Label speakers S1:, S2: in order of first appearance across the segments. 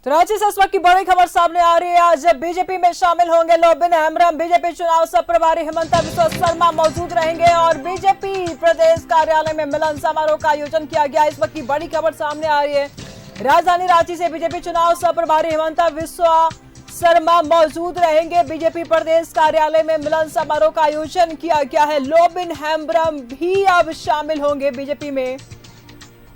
S1: तो रांची से इस वक्त की बड़ी खबर सामने आ रही है। आज बीजेपी में शामिल होंगे लोबिन हेम्ब्रम। बीजेपी चुनाव सह प्रभारी हिमंता बिस्वा शर्मा मौजूद रहेंगे और बीजेपी प्रदेश कार्यालय में मिलन समारोह का आयोजन किया गया। इस वक्त की बड़ी खबर सामने आ रही है। राजधानी रांची से बीजेपी चुनाव सह प्रभारी हिमंता बिस्वा शर्मा मौजूद रहेंगे। बीजेपी प्रदेश कार्यालय में मिलन समारोह का आयोजन किया गया है। लोबिन हेम्ब्रम भी अब शामिल होंगे बीजेपी में।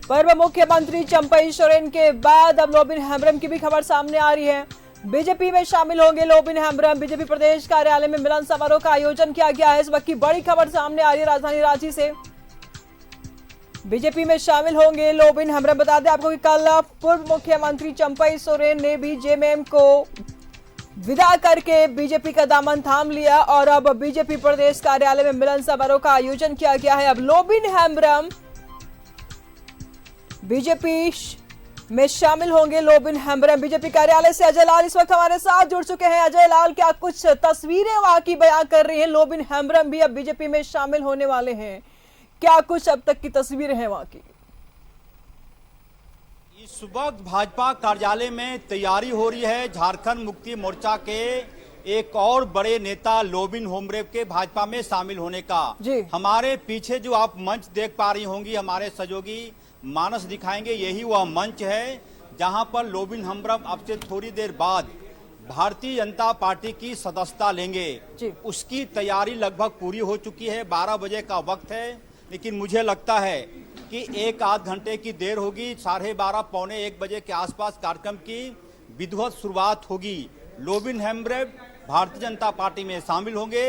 S1: पूर्व मुख्यमंत्री चंपई सोरेन के बाद अब लोबिन हेम्ब्रम की भी खबर सामने आ रही है। बीजेपी में शामिल होंगे लोबिन हेम्ब्रम। बीजेपी प्रदेश कार्यालय में मिलन समारोह का आयोजन किया गया है। इस वक्त की बड़ी खबर सामने आ रही है राजधानी रांची से। बीजेपी में शामिल होंगे लोबिन हेम्ब्रम। बता दें आपको कि कल पूर्व मुख्यमंत्री चंपई सोरेन ने भी जेएमएम को विदा करके बीजेपी का दामन थाम लिया और अब बीजेपी प्रदेश कार्यालय में मिलन समारोह का आयोजन किया गया है। अब लोबिन हेम्ब्रम बीजेपी में शामिल होंगे। लोबिन हेम्ब्रम बीजेपी कार्यालय से अजय लाल इस वक्त हमारे साथ जुड़ चुके हैं। अजय लाल, क्या कुछ तस्वीरें वहां की बयां कर रही हैं? लोबिन हेम्ब्रम भी अब बीजेपी में शामिल होने वाले हैं, क्या कुछ अब तक की तस्वीरें हैं वहां की?
S2: इस वक्त भाजपा कार्यालय में तैयारी हो रही है। झारखंड मुक्ति मोर्चा के एक और बड़े नेता लोबिन हेम्ब्रम के भाजपा में शामिल होने का। हमारे पीछे जो आप मंच देख पा रही होंगी, हमारे सहयोगी मानस दिखाएंगे, यही वह मंच है जहां पर लोबिन हेम्ब्रम अब से थोड़ी देर बाद भारतीय जनता पार्टी की सदस्यता लेंगे। उसकी तैयारी लगभग पूरी हो चुकी है। 12 बजे का वक्त है, लेकिन मुझे लगता है कि एक आध घंटे की देर होगी। 12:30 पौने 1 बजे के आसपास कार्यक्रम की विधिवत शुरुआत होगी। लोबिन हेम्ब्रम भारतीय जनता पार्टी में शामिल होंगे,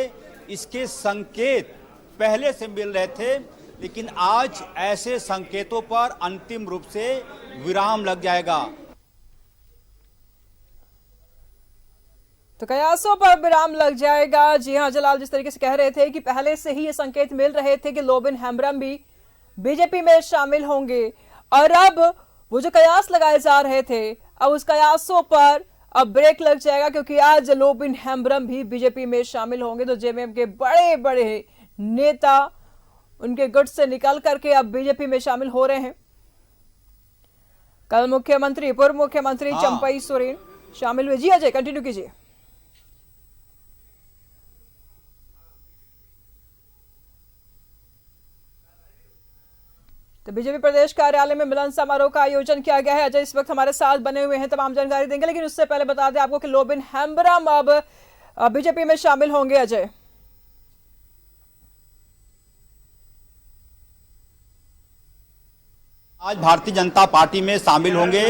S2: इसके संकेत पहले से मिल रहे थे, लेकिन आज ऐसे संकेतों पर अंतिम रूप से विराम लग जाएगा।
S1: तो कयासों पर विराम लग जाएगा। जी हां जलाल, जिस तरीके से कह रहे थे कि पहले से ही ये संकेत मिल रहे थे कि लोबिन हेम्ब्रम भी बीजेपी में शामिल होंगे और अब वो जो कयास लगाए जा रहे थे, अब उस कयासों पर अब ब्रेक लग जाएगा, क्योंकि आज लोबिन हेम्ब्रम भी बीजेपी में शामिल होंगे। तो जेएमएम के बड़े बड़े नेता उनके गुट से निकल करके अब बीजेपी में शामिल हो रहे हैं। कल पूर्व मुख्यमंत्री चंपई सोरेन शामिल हुए। जी अजय, कंटिन्यू कीजिए। तो बीजेपी प्रदेश कार्यालय में मिलन समारोह का आयोजन किया गया है। अजय इस वक्त हमारे साथ बने हुए हैं, तमाम जानकारी देंगे, लेकिन उससे पहले बता दें आपको कि लोबिन हेम्ब्रम अब बीजेपी में शामिल होंगे। अजय,
S2: आज भारतीय जनता पार्टी में शामिल होंगे।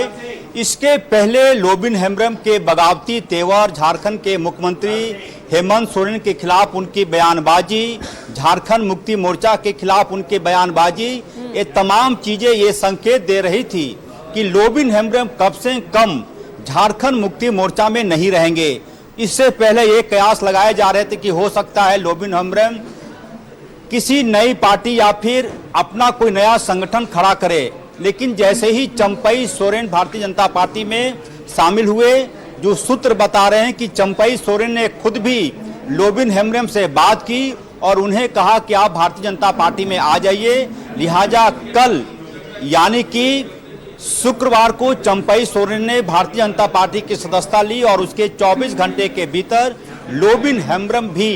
S2: इसके पहले लोबिन हेम्ब्रम के बगावती तेवर, झारखंड के मुख्यमंत्री हेमंत सोरेन के खिलाफ उनकी बयानबाजी, झारखंड मुक्ति मोर्चा के खिलाफ उनकी बयानबाजी, ये तमाम चीजें ये संकेत दे रही थी कि लोबिन हेम्ब्रम कब से कम झारखंड मुक्ति मोर्चा में नहीं रहेंगे। इससे पहले ये कयास लगाए जा रहे थे कि हो सकता है लोबिन हेम्ब्रम किसी नई पार्टी या फिर अपना कोई नया संगठन खड़ा करे, लेकिन जैसे ही चंपई सोरेन भारतीय जनता पार्टी में शामिल हुए, जो सूत्र बता रहे हैं कि चंपई सोरेन ने खुद भी लोबिन हेम्ब्रम से बात की और उन्हें कहा कि आप भारतीय जनता पार्टी में आ जाइए। लिहाजा कल यानी कि शुक्रवार को चंपई सोरेन ने भारतीय जनता पार्टी की सदस्यता ली और उसके 24 घंटे के भीतर लोबिन हेम्ब्रम भी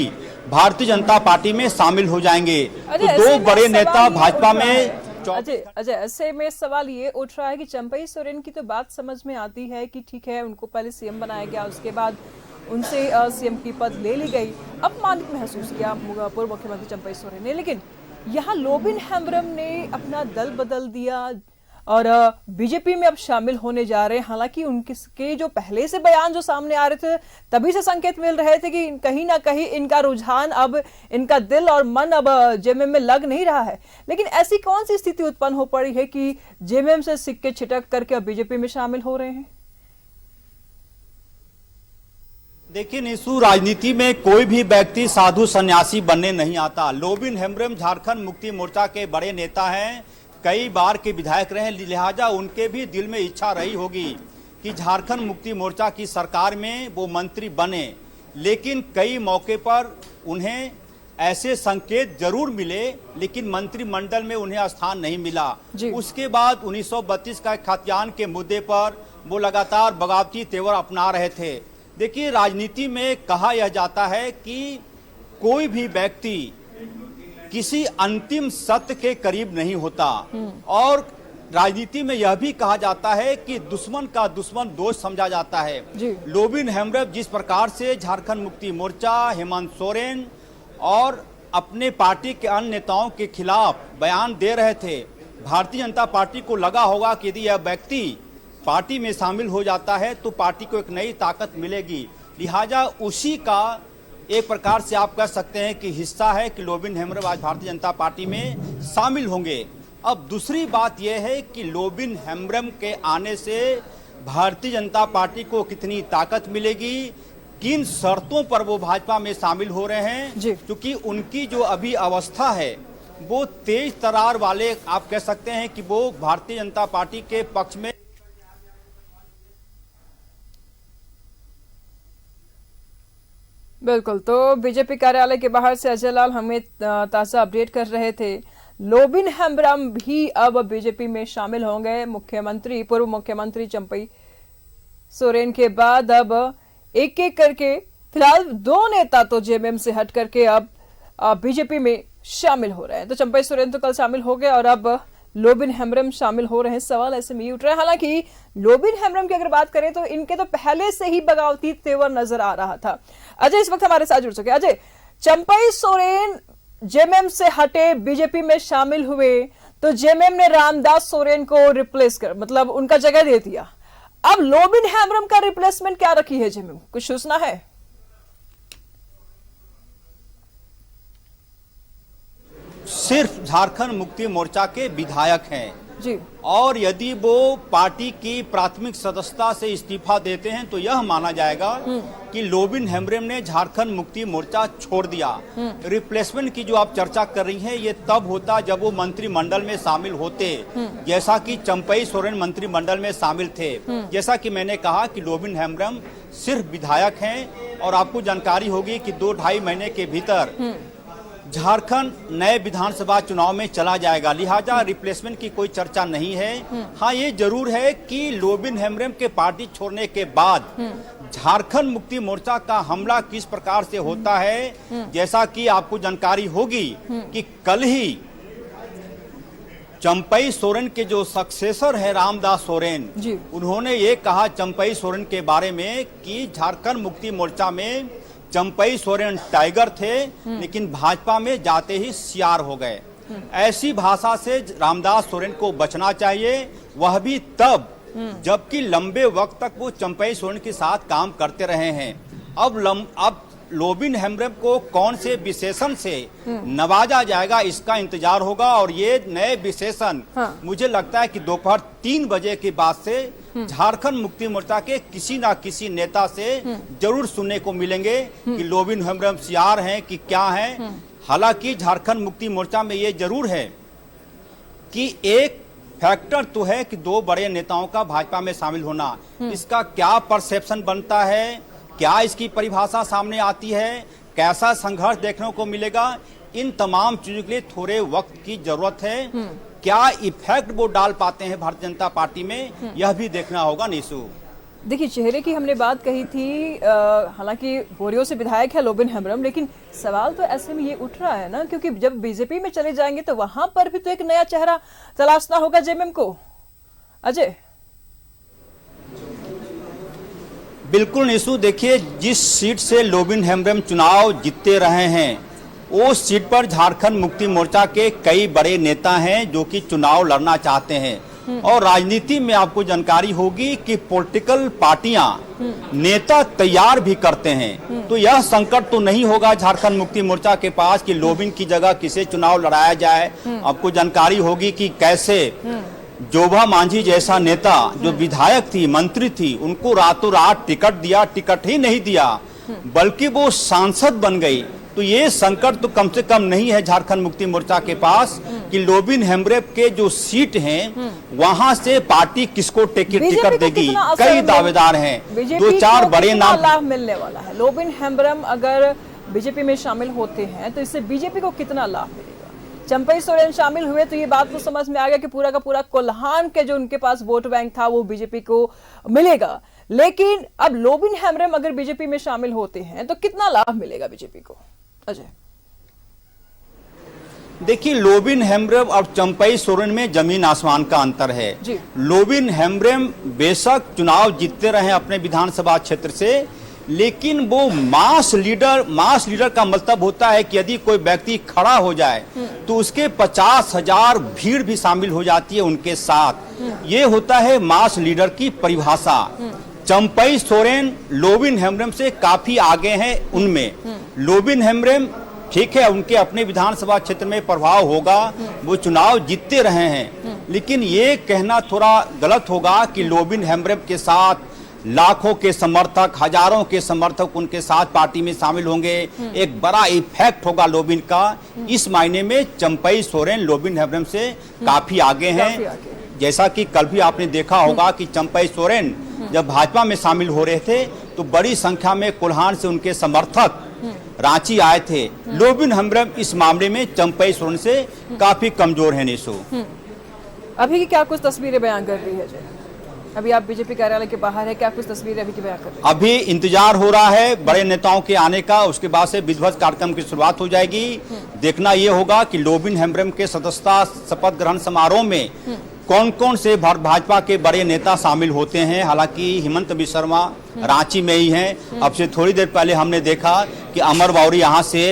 S2: भारतीय जनता पार्टी में शामिल हो जाएंगे। तो दो बड़े नेता भाजपा में।
S1: अजय ऐसे में सवाल ये उठ रहा है कि चंपई सोरेन की तो बात समझ में आती है कि ठीक है, उनको पहले सीएम बनाया गया, उसके बाद उनसे सीएम की पद ले ली गई, अपमानित महसूस किया पूर्व मुख्यमंत्री चंपई सोरेन ने, लेकिन यहाँ लोबिन हेम्ब्रम ने अपना दल बदल दिया और बीजेपी में अब शामिल होने जा रहे हैं। हालांकि उनके जो पहले से बयान जो सामने आ रहे थे, तभी से संकेत मिल रहे थे कि कहीं ना कहीं इनका रुझान, अब इनका दिल और मन अब जेएमएम में लग नहीं रहा है। लेकिन ऐसी कौन सी स्थिति उत्पन्न हो पड़ी है कि जेएमएम से सिक्के छिटक करके अब बीजेपी में शामिल हो रहे हैं?
S2: देखिए निशु, राजनीति में कोई भी व्यक्ति साधु सन्यासी बनने नहीं आता। लोबिन हेम्ब्रम झारखंड मुक्ति मोर्चा के बड़े नेता हैं, कई बार के विधायक रहे, लिहाजा उनके भी दिल में इच्छा रही होगी कि झारखंड मुक्ति मोर्चा की सरकार में वो मंत्री बने, लेकिन कई मौके पर उन्हें ऐसे संकेत जरूर मिले, लेकिन मंत्रिमंडल में उन्हें स्थान नहीं मिला। उसके बाद 1932 का खतियान के मुद्दे पर वो लगातार बगावती तेवर अपना रहे थे। देखिए, राजनीति में कहा यह जाता है कि कोई भी व्यक्ति किसी अंतिम सत्य के करीब नहीं होता, और राजनीति में यह भी कहा जाता है कि दुश्मन का दुश्मन दोस्त समझा जाता है। लोबिन हेम्ब्रम जिस प्रकार से झारखंड मुक्ति मोर्चा, हेमंत सोरेन और अपने पार्टी के अन्य नेताओं के खिलाफ बयान दे रहे थे, भारतीय जनता पार्टी को लगा होगा कि यदि यह व्यक्ति पार्टी में शामिल हो जाता है तो पार्टी को एक नई ताकत मिलेगी। लिहाजा उसी का एक प्रकार से आप कह सकते हैं कि हिस्सा है कि लोबिन हेम्ब्रम आज भारतीय जनता पार्टी में शामिल होंगे। अब दूसरी बात यह है कि लोबिन हेम्ब्रम के आने से भारतीय जनता पार्टी को कितनी ताकत मिलेगी, किन शर्तों पर वो भाजपा में शामिल हो रहे हैं, क्योंकि उनकी जो अभी अवस्था है वो तेज तरार वाले आप कह सकते हैं कि वो भारतीय जनता पार्टी के पक्ष में।
S1: बिल्कुल, तो बीजेपी कार्यालय के बाहर से अजय लाल हमें ताजा अपडेट कर रहे थे। लोबिन हेम्ब्रम भी अब बीजेपी में शामिल होंगे। मुख्यमंत्री, पूर्व मुख्यमंत्री चंपई सोरेन के बाद अब एक एक करके फिलहाल 2 नेता तो जेएमएम से हट करके अब बीजेपी में शामिल हो रहे हैं। तो चंपई सोरेन तो कल शामिल हो गए और अब लोबिन हेम्ब्रम शामिल हो रहे हैं। सवाल ऐसे में उठ रहा है, हालांकि लोबिन हेम्ब्रम की अगर बात करें तो इनके तो पहले से ही बगावती तेवर नजर आ रहा था। अजय इस वक्त हमारे साथ जुड़ चुके। अजय, चंपई सोरेन जेएमएम से हटे, बीजेपी में शामिल हुए, तो जेएमएम ने रामदास सोरेन को रिप्लेस कर मतलब उनका जगह दे दिया। अब लोबिन हेम्ब्रम का रिप्लेसमेंट क्या रखी है जेएमएम, कुछ सूचना है?
S2: सिर्फ झारखंड मुक्ति मोर्चा के विधायक हैं
S1: जी, और
S2: यदि वो पार्टी की प्राथमिक सदस्यता से इस्तीफा देते हैं तो यह माना जाएगा कि लोबिन हेम्ब्रम ने झारखंड मुक्ति मोर्चा छोड़ दिया। रिप्लेसमेंट की जो आप चर्चा कर रही हैं ये तब होता जब वो मंत्रिमंडल में शामिल होते, जैसा कि चंपई सोरेन मंत्रिमंडल में शामिल थे। जैसा कि मैंने कहा कि लोबिन हेम्ब्रम सिर्फ विधायक हैं और आपको जानकारी होगी कि 2-2.5 महीने के भीतर झारखंड नए विधानसभा चुनाव में चला जाएगा। लिहाजा रिप्लेसमेंट की कोई चर्चा नहीं है। हाँ, ये जरूर है कि लोबिन हेम्ब्रम के पार्टी छोड़ने के बाद झारखंड मुक्ति मोर्चा का हमला किस प्रकार से होता है, जैसा कि आपको जानकारी होगी कि कल ही चंपई सोरेन के जो सक्सेसर है रामदास सोरेन, उन्होंने ये कहा चंपई सोरेन के बारे में कि झारखंड मुक्ति मोर्चा में चंपई सोरेन टाइगर थे लेकिन भाजपा में जाते ही सियार हो गए। ऐसी भाषा से रामदास सोरेन को बचना चाहिए, वह भी तब जबकि लंबे वक्त तक वो चंपई सोरेन के साथ काम करते रहे हैं। अब लोबिन हेम्ब्रम को कौन से विशेषण से नवाजा जाएगा इसका इंतजार होगा, और ये नए विशेषण मुझे लगता है कि दोपहर 3 बजे के बाद से झारखंड मुक्ति मोर्चा के किसी ना किसी नेता से जरूर सुनने को मिलेंगे कि लोबिन हेम्ब्रम सियार हैं कि क्या हैं। हालांकि झारखंड मुक्ति मोर्चा में ये जरूर है कि एक फैक्टर तो है कि 2 बड़े नेताओं का भाजपा में शामिल होना, इसका क्या परसेप्शन बनता है, क्या इसकी परिभाषा सामने आती है, कैसा संघर्ष देखने को मिलेगा, इन तमाम चीजों के लिए थोड़े वक्त की जरूरत है। क्या इफेक्ट वो डाल पाते हैं भारतीय जनता पार्टी में, यह भी देखना होगा। निशु,
S1: देखिए, चेहरे की हमने बात कही थी, हालांकि बोरियो से विधायक है लोबिन हेम्ब्रम, लेकिन सवाल तो ऐसे में ये उठ रहा है ना, क्योंकि जब बीजेपी में चले जाएंगे तो वहां पर भी तो एक नया चेहरा तलाशना होगा जेएमएम को। अजय,
S2: बिल्कुल निशु, देखिए जिस सीट से लोबिन हेम्ब्रम चुनाव जीतते रहे हैं वो सीट पर झारखंड मुक्ति मोर्चा के कई बड़े नेता हैं जो कि चुनाव लड़ना चाहते हैं। और राजनीति में आपको जानकारी होगी कि पॉलिटिकल पार्टियां नेता तैयार भी करते हैं, तो यह संकट तो नहीं होगा झारखंड मुक्ति मोर्चा के पास कि लोबिन की जगह किसे चुनाव लड़ाया जाए। आपको जानकारी होगी कि कैसे जोभा मांझी जैसा नेता जो विधायक थी, मंत्री थी, उनको रातों रात टिकट दिया, टिकट ही नहीं दिया बल्कि वो सांसद बन गई। तो ये संकट तो कम से कम नहीं है झारखंड मुक्ति मोर्चा के पास कि लोबिन हेम्ब्रम के जो सीट हैं वहां से पार्टी किसको टिकट देगी। कई दावेदार हैं, 2-4 बड़े नाम
S1: लाभ मिलने वाला है। लोबिन हेम्ब्रम अगर बीजेपी में शामिल होते हैं तो इससे बीजेपी को कितना लाभ मिलेगा? चंपई सोरेन शामिल हुए तो ये बात तो समझ में आ गया कि पूरा का पूरा कोल्हान के जो उनके पास वोट बैंक था वो बीजेपी को मिलेगा। लेकिन अब लोबिन हेम्ब्रम अगर बीजेपी में शामिल होते हैं तो कितना लाभ मिलेगा बीजेपी को? अजय,
S2: देखिए, लोबिन हेम्ब्रम और चंपई सोरेन में जमीन आसमान का अंतर है। लोबिन हेम्ब्रम बेशक चुनाव जीतते रहे अपने विधानसभा क्षेत्र से, लेकिन वो मास लीडर का मतलब होता है कि यदि कोई व्यक्ति खड़ा हो जाए तो उसके 50,000 भीड़ भी शामिल हो जाती है उनके साथ। ये होता है मास लीडर की परिभाषा। चंपई सोरेन लोबिन हेम्ब्रम से काफी आगे हैं उनमें। लोबिन हेम्ब्रम ठीक है, उनके अपने विधानसभा क्षेत्र में प्रभाव होगा, वो चुनाव जीतते रहे हैं, लेकिन ये कहना थोड़ा गलत होगा कि लोबिन हेम्ब्रम के साथ लाखों के समर्थक, हजारों के समर्थक उनके साथ पार्टी में शामिल होंगे। एक बड़ा इफेक्ट होगा लोबिन का। इस मायने में चंपई सोरेन लोबिन हेम्ब्रम से काफी आगे हैं। जैसा कि कल भी आपने देखा होगा कि चंपई सोरेन जब भाजपा में शामिल हो रहे थे तो बड़ी संख्या में कोल्हान से उनके समर्थक रांची आए थे। लोबिन हेम्ब्रम इस मामले में चंपई सोरेन से काफी कमजोर है। निशु,
S1: अभी की क्या कुछ तस्वीरें बयान कर रही है जय? अभी आप बीजेपी कार्यालय के बाहर है, क्या कुछ तस्वीरें अभी की बयान कर रही है?
S2: अभी इंतजार हो रहा है बड़े नेताओं के आने का, उसके बाद से विधिवत कार्यक्रम की शुरुआत हो जाएगी। देखना यह होगा कि लोबिन हेम्ब्रम के सदस्यता शपथ ग्रहण समारोह में कौन कौन से भाजपा के बड़े नेता शामिल होते हैं। हालांकि हेमंत बिस्वा शर्मा रांची में ही हैं। अब से थोड़ी देर पहले हमने देखा कि अमर बावरी यहाँ से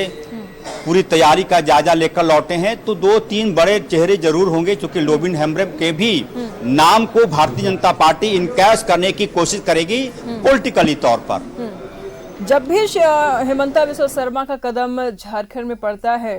S2: पूरी तैयारी का जायजा लेकर लौटे हैं। तो 2-3 बड़े चेहरे जरूर होंगे, क्योंकि लोबिन हेम्ब्रम के भी नाम को भारतीय जनता पार्टी इनकैश करने की कोशिश करेगी पॉलिटिकली तौर पर।
S1: जब भी हेमंत बिस्वा शर्मा का कदम झारखंड में पड़ता है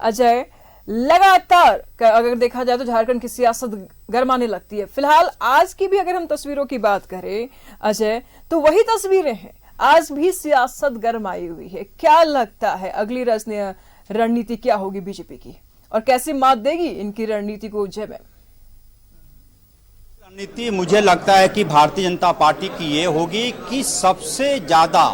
S1: अजय, लगातार अगर देखा जाए तो झारखंड की सियासत गरमाने लगती है। फिलहाल आज की भी अगर हम तस्वीरों की बात करें अजय, तो वही तस्वीरें हैं। आज भी सियासत गरमाई हुई है। क्या लगता है अगली रणनीति क्या होगी बीजेपी की, और कैसे मात देगी इनकी रणनीति को जय में?
S2: रणनीति मुझे लगता है कि भारतीय जनता पार्टी की ये होगी कि सबसे ज्यादा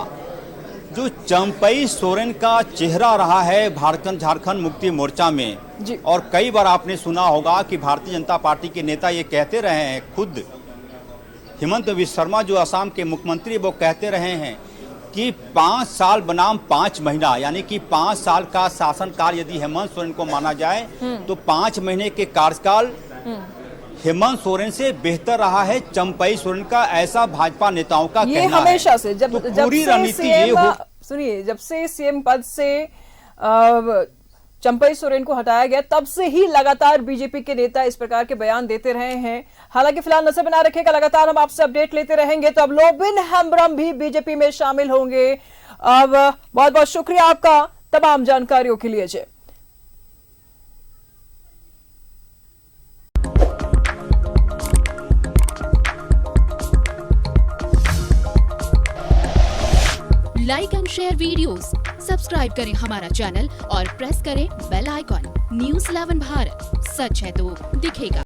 S2: जो चंपई सोरेन का चेहरा रहा है झारखंड मुक्ति मोर्चा में, और कई बार आपने सुना होगा कि भारतीय जनता पार्टी के नेता ये कहते रहे हैं, खुद हेमंत बिस्वा शर्मा जो असम के मुख्यमंत्री वो कहते रहे हैं कि 5 साल बनाम 5 महीना, यानी कि 5 साल का शासनकाल यदि हेमंत सोरेन को माना जाए तो 5 महीने के कार्यकाल हेमंत सोरेन से बेहतर रहा है चंपई सोरेन का। ऐसा भाजपा नेताओं का
S1: ये
S2: कहना
S1: हमेशा
S2: है।
S1: से जब
S2: पूरी रणनीति ये हो,
S1: सुनिए, जब से सीएम पद से चंपई सोरेन को हटाया गया तब से ही लगातार बीजेपी के नेता इस प्रकार के बयान देते रहे हैं। हालांकि फिलहाल नजर बना रखेगा, लगातार हम आपसे अपडेट लेते रहेंगे। तो अब लोबिन हेम्ब्रम भी बीजेपी में शामिल होंगे। अब बहुत बहुत शुक्रिया आपका तमाम जानकारियों के लिए जय।
S3: Like and share videos, subscribe करें हमारा चैनल और प्रेस करें बेल आइकॉन। News 11 भारत, सच है तो दिखेगा।